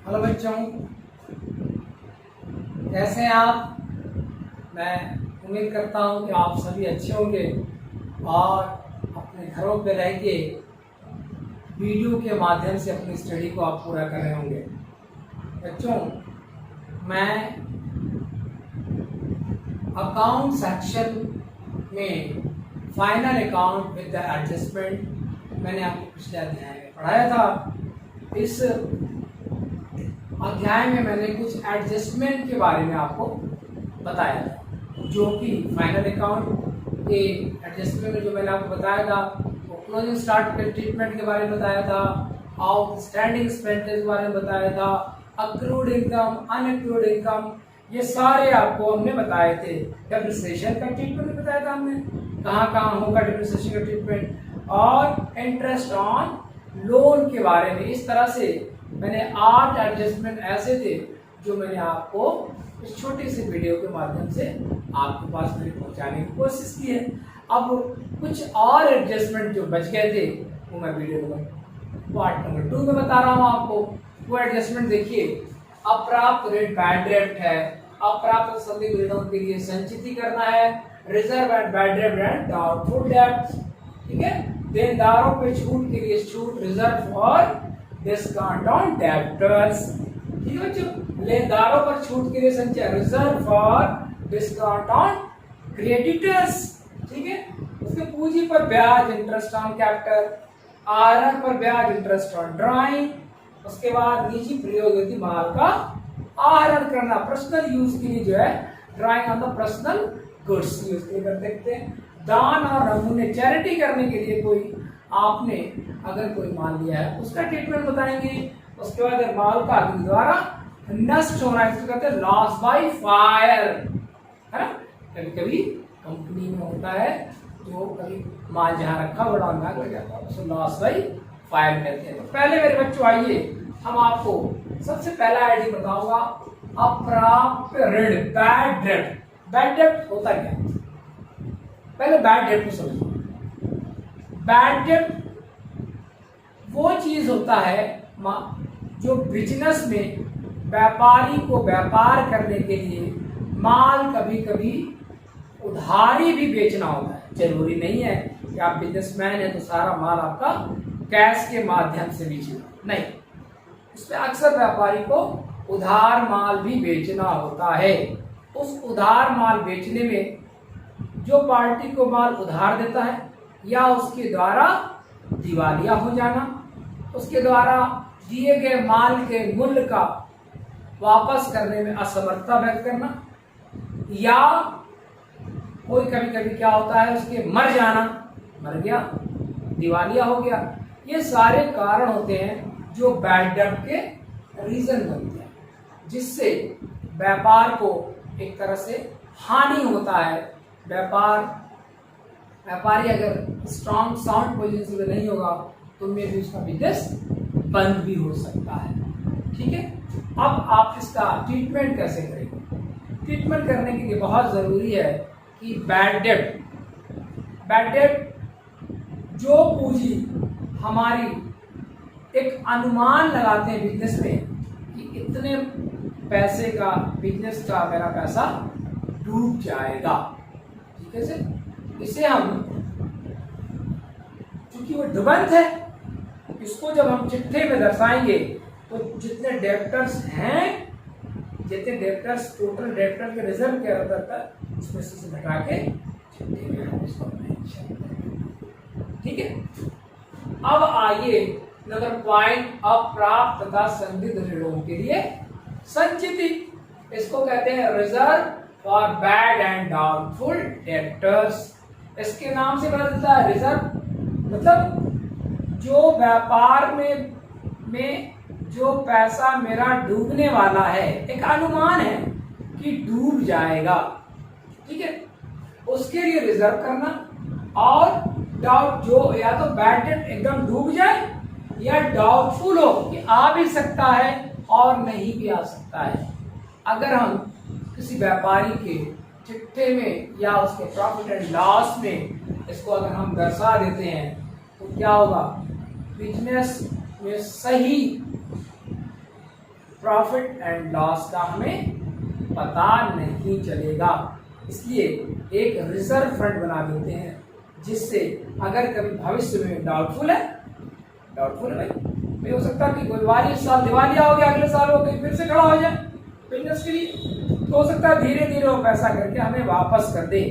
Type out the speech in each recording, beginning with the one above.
Hello बच्चों, कैसे हैं आप। मैं उम्मीद करता हूं कि आप सभी अच्छे होंगे और अपने घरों पे रह के वीडियो के माध्यम से अपनी स्टडी को आप पूरा कर रहे होंगे। बच्चों, मैं अकाउंट सेक्शन में final account with the adjustment मैंने आपको पिछले अध्याय में पढ़ाया था। इस अध्याय में मैंने कुछ एडजस्टमेंट के बारे में आपको बताया था, जो कि फाइनल अकाउंट के एडजस्टमेंट में जो मैंने आपको बताया था वो क्लोजिंग स्टॉक के ट्रीटमेंट के बारे में बताया था, आउटस्टैंडिंग एक्सपेंसेस के बारे में बताया था, अक्रूड इनकम, अनअक्रूड इनकम, ये सारे आपको हमने बताए थे। डेप्रिसिएशन का ट्रीटमेंट बताया था हमने, कहाँ कहाँ होगा डेप्रिसिएशन का ट्रीटमेंट, और इंटरेस्ट ऑन लोन के बारे में। इस तरह से मैंने 8 एडजस्टमेंट ऐसे थे जो मैंने आपको इस छोटी सी वीडियो के माध्यम से आपके पास मेरे पहुंचाने की कोशिश की है। अब कुछ और एडजस्टमेंट जो बच गए थे वो मैं वीडियो नंबर पार्ट नंबर 2 में बता रहा हूँ आपको। वो एडजस्टमेंट देखिए, अप्राप्त ऋण बैड डेब्ट है, अप्राप्त संदिग्ध ऋणों के लिए संचिति करना है, रिजर्व एंड बैड डेब्ट एंड डाउटफुल डेब्ट, ठीक है। देनदारों पे छूट के लिए छूट, reserve for discount on debtors, ठीक है बच्चों। लेनदारों पर छूट के लिए संचय, reserve for discount on creditors, ठीक है। उसके पूंजी पर ब्याज, इंटरेस्ट ऑन कैपिटल, आहरण पर ब्याज, इंटरेस्ट ऑन ड्राइंग। उसके बाद निजी प्रयोग यदि माल का आहरण करना, पर्सनल यूज के लिए जो है drawing on the personal goods use कर सकते हैं। दान और नमूने, चैरिटी करने के लिए कोई आपने अगर कोई माल लिया है उसका ट्रीटमेंट बताएंगे। उसके बाद माल का अग्नि द्वारा नष्ट होना, इसको कहते हैं लॉस बाय फायर, है ना। कभी कभी कंपनी में होता है तो कभी माल जहां रखा बड़ा आग लग जाता है, उसको लॉस बाय फायर कहते हैं। तो पहले मेरे बच्चों आइए हम आपको सबसे पहला आईडी बताऊंगा, अप्राप्त ऋण, बैड डेब्ट। बैड डेब्ट होता क्या, पहले बैड डेब्ट को समझो। बैड डेब्ट वो चीज होता है जो बिजनेस में व्यापारी को व्यापार करने के लिए माल कभी कभी उधारी भी बेचना होता है। जरूरी नहीं है कि आप बिजनेसमैन है तो सारा माल आपका कैश के माध्यम से बेचना, नहीं। इसमें अक्सर व्यापारी को उधार माल भी बेचना होता है। उस उधार माल बेचने में जो पार्टी को माल उधार देता है या उसके द्वारा दिवालिया हो जाना, उसके द्वारा दिए गए माल के मूल्य का वापस करने में असमर्थता व्यक्त करना, या कोई कभी कभी क्या होता है उसके मर जाना, मर गया, दिवालिया हो गया, ये सारे कारण होते हैं जो बैड डेब्ट के रीजन बनते हैं, जिससे व्यापार को एक तरह से हानि होता है। व्यापारी अगर स्ट्रॉन्ग साउंड पोजीशन में नहीं होगा तो मे भी उसका बिजनेस बंद भी हो सकता है, ठीक है। अब आप इसका ट्रीटमेंट कैसे करेंगे। ट्रीटमेंट करने के लिए बहुत जरूरी है कि बैड डेब्ट जो पूंजी हमारी एक अनुमान लगाते हैं बिजनेस में कि इतने पैसे का बिजनेस का मेरा पैसा डूब जाएगा, ठीक है सर। इसे हम, चूंकि वो डुबंत है, इसको जब हम चिट्ठे में दर्शाएंगे तो जितने डेब्टर्स हैं, जितने डेब्टर्स टोटल डेब्टर के रिजर्व के अंदर उसमें से घटा के चिट्ठे में हम इसको मेंशन करेंगे, ठीक है। अब आइए नंबर पॉइंट, अप्राप्त तथा संदिग्ध ऋणों के लिए संचिति, इसको कहते हैं reserve for bad and doubtful debtors. इसके नाम से पता चलता है रिजर्व मतलब जो व्यापार में जो पैसा मेरा डूबने वाला है, एक अनुमान है कि डूब जाएगा, ठीक है, उसके लिए रिजर्व करना। और डाउट, जो या तो बैड डेब्ट एकदम डूब जाए या डाउटफुल हो कि आ भी सकता है और नहीं भी आ सकता है। अगर हम किसी व्यापारी के चिट्ठे में या उसके प्रॉफिट एंड लॉस में इसको अगर हम दर्शा देते हैं तो क्या होगा, बिजनेस में सही प्रॉफिट एंड लॉस का हमें पता नहीं चलेगा। इसलिए एक रिजर्व फंड बना देते हैं, जिससे अगर कभी भविष्य में डाउटफुल है भाई हो सकता है कि कोई इस साल दिवालिया हो गया, अगले साल हो गई फिर से खड़ा हो जाए बिजनेस के लिए, तो हो सकता है धीरे धीरे वो पैसा करके हमें वापस कर दे।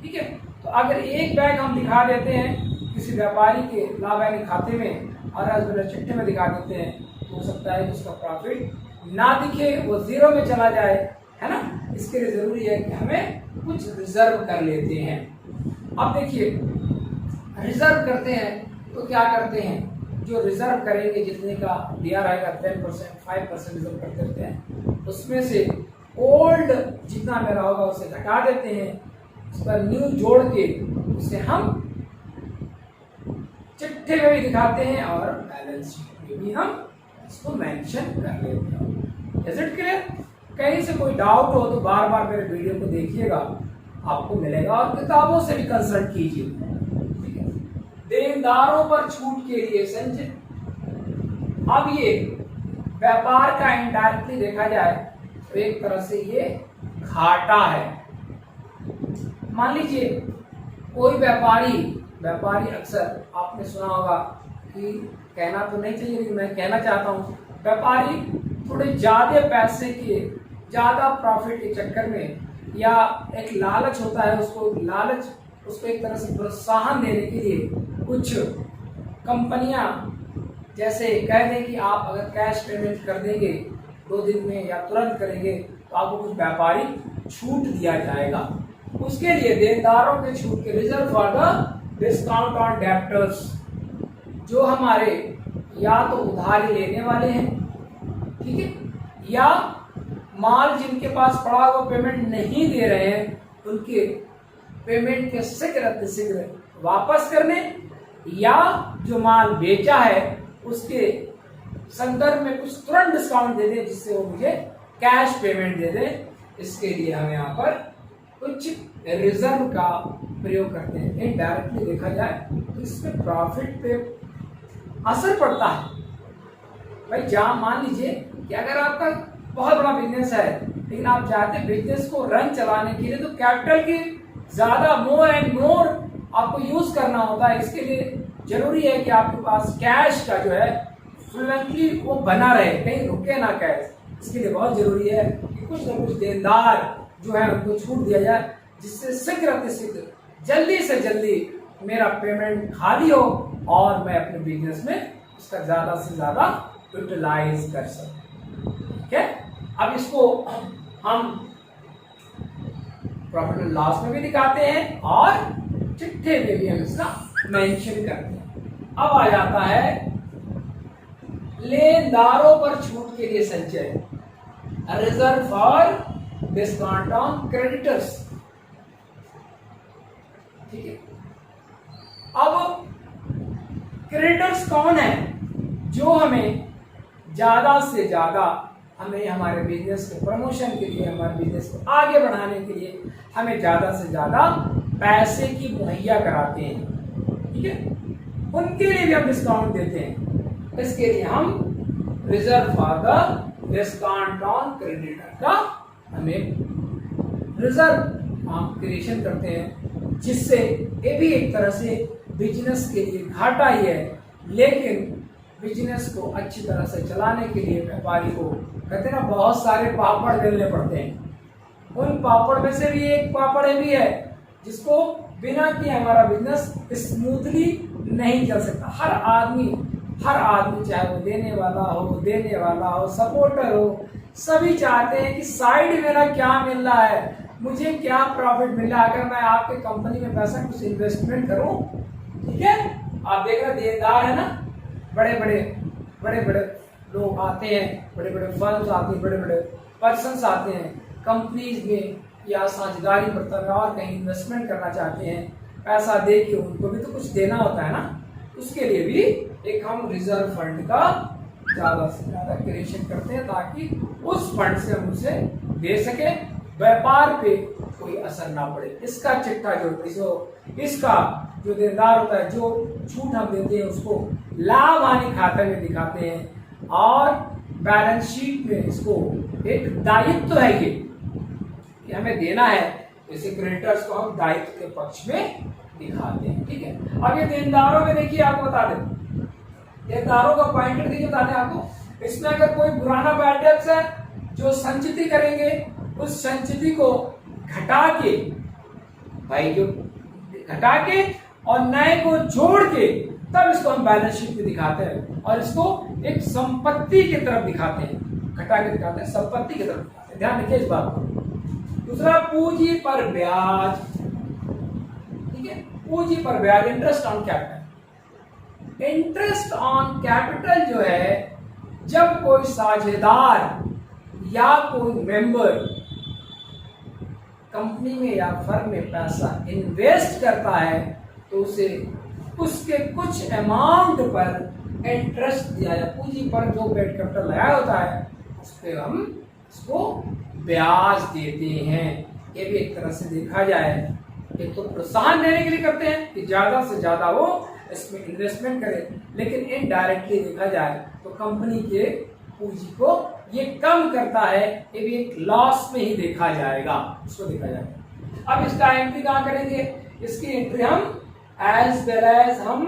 ठीक है, तो अगर एक बैग हम दिखा देते हैं किसी व्यापारी के लाभ हानि खाते में और चिट्ठे में दिखा देते हैं, तो हो सकता है कि उसका प्रॉफिट ना दिखे, वो जीरो में चला जाए, है ना। इसके लिए जरूरी है कि हमें कुछ रिजर्व कर लेते हैं। अब देखिए, रिजर्व करते हैं तो क्या करते हैं, जो रिजर्व करेंगे जितने का दिया रहेगा 10%, 5% रिजर्व कर देते हैं, उसमें से ओल्ड जितना मेरा होगा उसे घटा देते हैं, उस पर न्यू जोड़ के उसे हम चिट्ठे में भी दिखाते हैं और बैलेंस शीट में भी हम इसको मेंशन कर लेते हैं। Is it clear? कहीं से कोई डाउट हो तो बार बार मेरे वीडियो को देखिएगा, आपको मिलेगा, और किताबों से भी कंसल्ट कीजिए। ठीक है, देनदारों पर छूट के लिए संचय। अब ये व्यापार का इनडायरेक्टली देखा जाए तो एक तरह से ये घाटा है। मान लीजिए कोई व्यापारी अक्सर आपने सुना होगा कि, कहना तो नहीं चाहिए लेकिन मैं कहना चाहता हूँ, व्यापारी थोड़े ज्यादा पैसे के ज्यादा प्रॉफिट के चक्कर में, या एक लालच होता है, उसको एक तरह से प्रोत्साहन देने के लिए कुछ कंपनियां जैसे कह दें कि आप अगर कैश पेमेंट कर देंगे 2 दिन में या तुरंत करेंगे तो आपको कुछ व्यापारी छूट दिया जाएगा। उसके लिए देनदारों के छूट के reserve for the discount on debtors, जो हमारे या तो उधारी लेने वाले हैं, ठीक है, या माल जिनके पास पड़ा हुआ पेमेंट नहीं दे रहे हैं, उनके पेमेंट के शीघ्र वापस करने, या जो माल बेचा है उसके संदर्भ में कुछ तुरंत डिस्काउंट दे दें जिससे वो मुझे कैश पेमेंट दे दें। इसके लिए हम यहाँ पर कुछ रिजर्व का प्रयोग करते हैं। इनडायरेक्टली देखा जाए तो इसमें प्रॉफिट पे असर पड़ता है। भाई जहाँ मान लीजिए कि अगर आपका बहुत बड़ा बिजनेस है लेकिन आप चाहते हैं बिजनेस को रन चलाने के लिए तो कैपिटल की ज्यादा मोर एंड मोर आपको यूज करना होता है। इसके लिए जरूरी है कि आपके पास कैश का जो है फ्लुएंटली वो बना रहे, कहीं रुके ना कैश। इसके लिए बहुत जरूरी है कि कुछ न कुछ देनदार जो है उनको छूट दिया जाए, जिससे शीघ्र जल्दी से जल्दी मेरा पेमेंट खाली हो और मैं अपने बिजनेस में उसका ज्यादा से ज्यादा यूटिलाइज कर सकूं। ठीक है, अब इसको हम प्रॉफिट एंड लॉस में भी दिखाते हैं और चिट्ठे में भी हम इसका मेंशन करते हैं। अब आ जाता है लेनदारों पर छूट के लिए संचय, reserve for discount on creditors. ठीक है, अब क्रेडिटर्स कौन है? जो हमें ज्यादा से ज्यादा हमें हमारे बिजनेस के प्रमोशन के लिए, हमारे बिजनेस को आगे बढ़ाने के लिए हमें ज्यादा से ज्यादा पैसे की मुहैया कराते हैं। ठीक है, उनके लिए भी हम डिस्काउंट देते हैं। इसके लिए हम reserve for the discount on creditor का हमें रिजर्व हम क्रिएशन करते हैं, जिससे ये भी एक तरह से बिजनेस के लिए घाटा ही है, लेकिन बिजनेस को अच्छी तरह से चलाने के लिए व्यापारी को कहते हैं ना बहुत सारे पापड़ बेलने पड़ते हैं। उन पापड़ में से भी एक पापड़ भी है जिसको बिना किए हमारा बिजनेस स्मूथली नहीं चल सकता। हर आदमी चाहे वो देने वाला हो, सपोर्टर हो, सभी चाहते हैं कि साइड मेरा क्या मिल रहा है, मुझे क्या प्रॉफिट मिल रहा है अगर मैं आपके कंपनी में पैसा कुछ इन्वेस्टमेंट करूं। ठीक है, आप देख रहे देनदार है ना, बड़े बड़े लोग आते हैं, बड़े बड़े फर्म्स आते हैं, बड़े बड़े पर्सन्स आते हैं कंपनीज में या साझेदारी पड़ता और कहीं इन्वेस्टमेंट करना चाहते हैं, पैसा दे के उनको भी तो कुछ देना होता है ना। उसके लिए भी एक हम रिजर्व फंड का ज्यादा से ज्यादा क्रिएशन करते हैं ताकि उस फंड से हम उसे दे सके, व्यापार पे कोई असर ना पड़े। इसका चिट्ठा इसका जो देनदार होता है, जो छूट हम देते हैं उसको लाभ हानि खाते में दिखाते हैं और बैलेंस शीट में इसको एक दायित्व है ये कि हमें देना है, जैसे क्रेडिटर्स को हम दायित्व के पक्ष में दिखाते हैं। ठीक है, अब ये देनदारों में देखिए आपको बता दें, देनदारों का पॉइंटर देखिए बता दें आपको, इसमें अगर कोई पुराना बैड डेट्स है जो संचिति करेंगे, उस संचिति को घटा के, भाई जो घटा के और नए को जोड़ के तब इसको हम बैलेंस शीट में दिखाते हैं और इसको एक संपत्ति की तरफ दिखाते हैं, घटा के दिखाते हैं, संपत्ति की तरफ दिखाते हैं। ध्यान रखिए इस बात को। दूसरा, पूंजी पर ब्याज। ठीक है, पूंजी पर ब्याज, interest on capital. Interest on capital जो है, जब कोई साझेदार या कोई मेंबर कंपनी में या फर्म में पैसा इन्वेस्ट करता है तो उसे उसके कुछ अमाउंट पर इंटरेस्ट दिया जाए। पूंजी पर जो पेड कैपिटल लगाया होता है उस पर हम इसको ब्याज देते हैं। ये भी एक तरह से देखा जाए, एक तो प्रोत्साहन देने के लिए करते हैं कि ज्यादा से ज्यादा वो इसमें इन्वेस्टमेंट करे, लेकिन इनडायरेक्टली देखा जाए तो कंपनी के पूंजी को ये कम करता है, ये भी एक लॉस में ही देखा जाएगा, इसको देखा जाएगा। अब इसका एंट्री कहाँ करेंगे? इसकी एंट्री हम एज वेल एज हम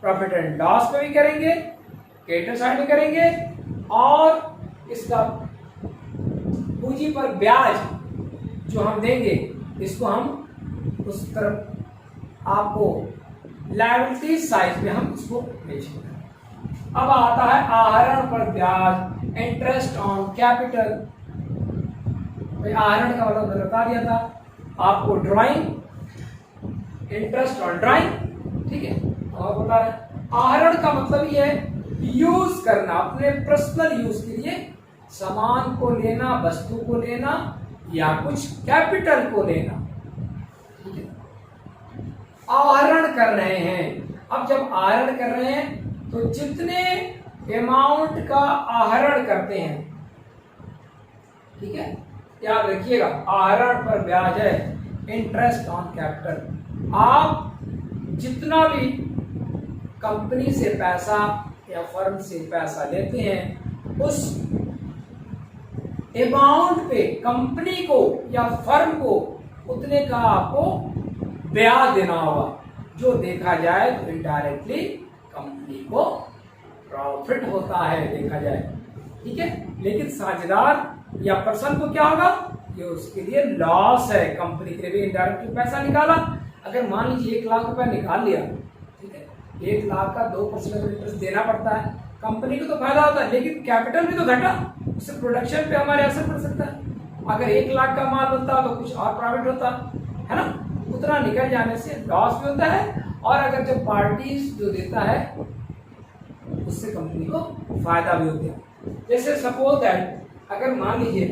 प्रॉफिट एंड लॉस में भी करेंगे, क्रेडिटर साइड में करेंगे, और इसका पूंजी पर ब्याज जो हम देंगे इसको हम उस तरफ आपको लायबिलिटी साइड में हम इसको बेचेंगे। अब आता है आहरण पर ब्याज, इंटरेस्ट ऑन कैपिटल। आहरण का मतलब बता दिया था आपको, ड्राइंग, इंटरेस्ट ऑन ड्राइंग। ठीक है, और बता रहे आहरण का मतलब ये है यूज करना, अपने पर्सनल यूज के लिए सामान को लेना, वस्तु को लेना या कुछ कैपिटल को लेना। ठीक है, आहरण कर रहे हैं। अब जब आहरण कर रहे हैं तो जितने अमाउंट का आहरण करते हैं, ठीक है, याद रखिएगा, आहरण पर ब्याज है इंटरेस्ट ऑन कैपिटल। आप जितना भी कंपनी से पैसा या फर्म से पैसा लेते हैं, उस अमाउंट पे कंपनी को या फर्म को उतने का आपको ब्याज देना होगा, जो देखा जाए तो इनडायरेक्टली कंपनी को प्रॉफिट होता है देखा जाए। ठीक है, लेकिन साझेदार या पर्सन को क्या होगा, ये उसके लिए लॉस है। कंपनी के लिए इनडायरेक्टली पैसा निकाला, अगर मान लीजिए 1 लाख रुपया निकाल लिया, ठीक है, 1 लाख का 2% इंटरेस्ट देना पड़ता है, कंपनी को तो फायदा होता है, लेकिन कैपिटल भी तो घटा, उससे प्रोडक्शन पे हमारे असर पड़ सकता है। अगर 1 लाख का माल बनता तो कुछ और प्रॉफिट होता है ना, उतना निकल जाने से लॉस भी होता है, और अगर जब पार्टीज जो देता है उससे कंपनी को फायदा भी होता है। जैसे सपोज दैट, अगर मान लीजिए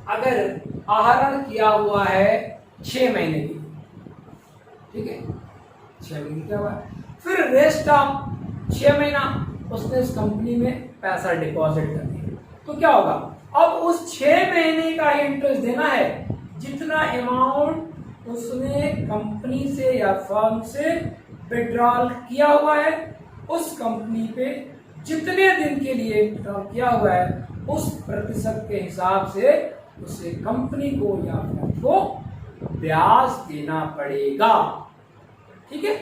अगर आहरण किया हुआ है 6 महीने की, ठीक है, 6 महीने क्या हुआ है, फिर रेस्ट ऑफ 6 महीना उसने उस कंपनी में पैसा डिपॉजिट कर दिया, तो क्या होगा, अब उस 6 महीने का इंटरेस्ट देना है, जितना अमाउंट उसने कंपनी से या फर्म से विड्रॉल किया हुआ है, उस कंपनी पे जितने दिन के लिए विड्रॉल किया हुआ है, उस प्रतिशत के हिसाब से उसे कंपनी को या फर्म को ब्याज देना पड़ेगा। ठीक है,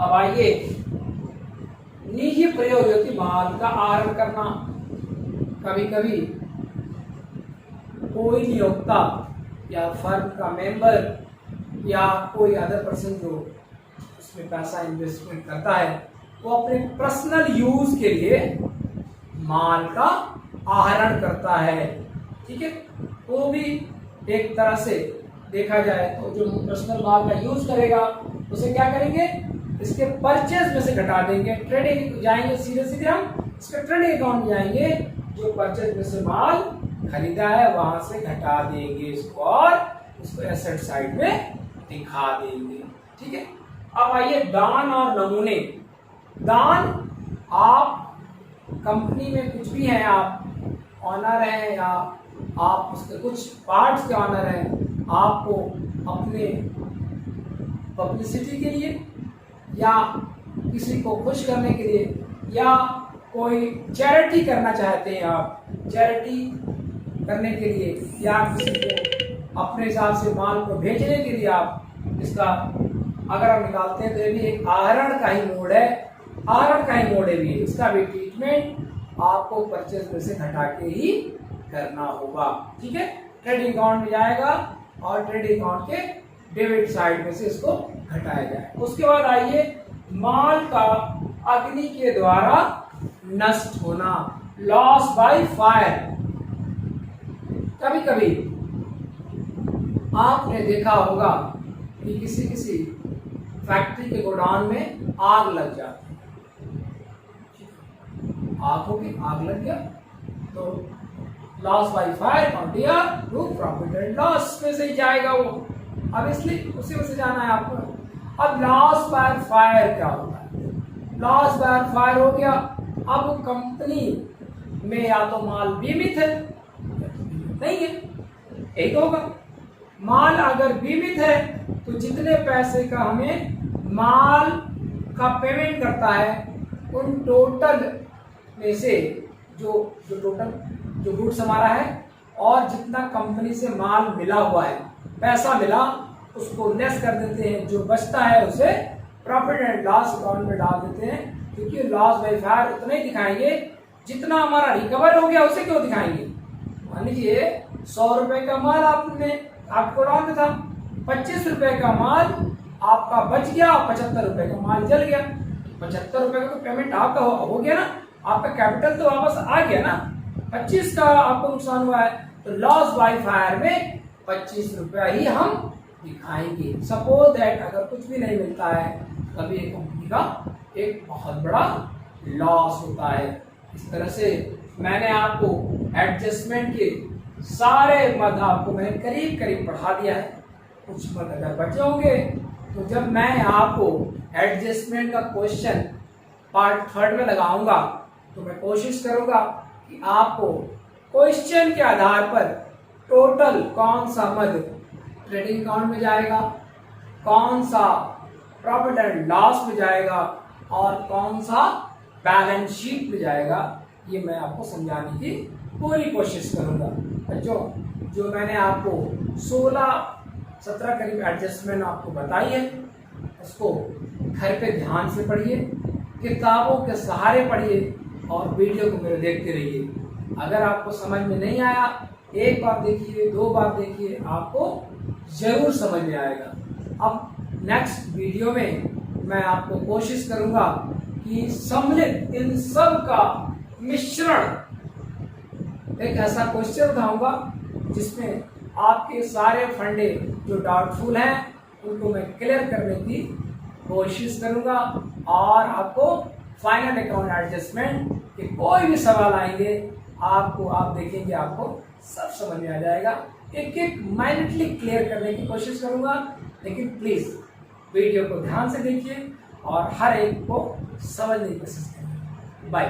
अब आइए निजी प्रयोजन माल का आहरण करना। कभी कभी कोई नियोक्ता या फर्म का मेंबर या कोई अदर पर्सन जो उसमें पैसा इन्वेस्टमेंट करता है, वो अपने पर्सनल यूज के लिए माल का आहरण करता है। ठीक है, वो भी एक तरह से देखा जाए तो जो पर्सनल माल का यूज करेगा उसे क्या करेंगे, इसके परचेज में से घटा देंगे, ट्रेडिंग जाएंगे, सीधे सीधे हम इसके ट्रेडिंग अकाउंट में जाएंगे, जो परचेज में से माल खरीदा है वहां से घटा देंगे इसको, और इसको एसेट साइड में दिखा देंगे। ठीक है, अब आइए दान और नमूने। दान, आप कंपनी में कुछ भी हैं, आप ऑनर हैं या आप उसके कुछ पार्ट्स के ऑनर हैं, आपको अपने पब्लिसिटी के लिए या किसी को खुश करने के लिए या कोई चैरिटी करना चाहते हैं आप, चैरिटी करने के लिए या किसी को अपने हिसाब से माल को भेजने के लिए आप इसका अगर हम निकालते हैं तो ये भी एक आहरण का ही मोड है, आहरण का ही मोड है भी, इसका भी ट्रीटमेंट आपको परचेज में से घटा के ही करना होगा। ठीक है, ट्रेडिंग अकाउंट में जाएगा और ट्रेडिंग अकाउंट के डेबिट साइड में से इसको घटाया जाए। उसके बाद आइए माल का अग्नि के द्वारा नष्ट होना, लॉस बाय फायर। कभी कभी आपने देखा होगा कि किसी फैक्ट्री के गोडाउन में आग लग जाती है, आग होगी, आग लग गया तो लॉस बाय फायर अकाउंट या टू प्रॉफिट एंड लॉस में से ही जाएगा वो। अब इसलिए उसी में से जाना है आपको। अब लॉस बाय फायर क्या होता है? लॉस बाय फायर हो गया, अब कंपनी में या तो माल बीमित है, नहीं है, एक होगा। माल अगर बीमित है तो जितने पैसे का हमें माल का पेमेंट करता है उन टोटल में से जो टोटल जो गुड्स हमारा है और जितना कंपनी से माल मिला हुआ है, पैसा मिला, उसको लेस कर देते हैं, जो बचता है उसे प्रॉफिट एंड लॉस अकाउंट में डाल देते हैं, क्योंकि लॉस बाय फायर उतना ही दिखाएंगे जितना हमारा रिकवर हो गया, उसे क्यों दिखाएंगे। मान लीजिए 100 रुपए का माल आपने आपको गोडाउन में था, 25 रुपए का माल आपका बच गया, 75 रुपए का माल जल गया, 75 रुपए का तो पेमेंट आपका हो गया ना, आपका कैपिटल तो वापस आ गया ना, 25 का आपको नुकसान हुआ है, तो लॉस बाय फायर में 25 रुपया ही हम दिखाएंगे। सपोज दैट अगर कुछ भी नहीं मिलता है तभी एक कंपनी का एक बहुत बड़ा लॉस होता है। इस तरह से मैंने आपको एडजस्टमेंट के सारे मद आपको मैंने करीब करीब पढ़ा दिया है। कुछ मद अगर बचे होंगे तो जब मैं आपको एडजस्टमेंट का क्वेश्चन पार्ट 3 में लगाऊंगा तो मैं कोशिश करूंगा कि आपको क्वेश्चन के आधार पर टोटल कौन सा मद ट्रेडिंग अकाउंट में जाएगा, कौन सा प्रॉफिट एंड लॉस में जाएगा और कौन सा बैलेंस शीट में जाएगा, ये मैं आपको समझाने की पूरी कोशिश करूंगा। जो मैंने आपको 16-17 करीब एडजस्टमेंट आपको बताई है, उसको घर पे ध्यान से पढ़िए, किताबों के सहारे पढ़िए और वीडियो को मेरे देखते रहिए। अगर आपको समझ में नहीं आया, एक बार देखिए, 2 बार देखिए, आपको जरूर समझ में आएगा। अब नेक्स्ट वीडियो में मैं आपको कोशिश करूंगा कि सम्मिलित इन सब का मिश्रण एक ऐसा क्वेश्चन उठाऊंगा जिसमें आपके सारे फंडे जो डाउटफुल हैं उनको मैं क्लियर करने की कोशिश करूंगा और आपको फाइनल अकाउंट एडजस्टमेंट के कोई भी सवाल आएंगे आप देखेंगे, आपको सब समझ में आ जाएगा। एक माइन्यूटली क्लियर करने की कोशिश करूंगा, लेकिन प्लीज वीडियो को ध्यान से देखिए और हर एक को समझने की कोशिश करिए। बाय।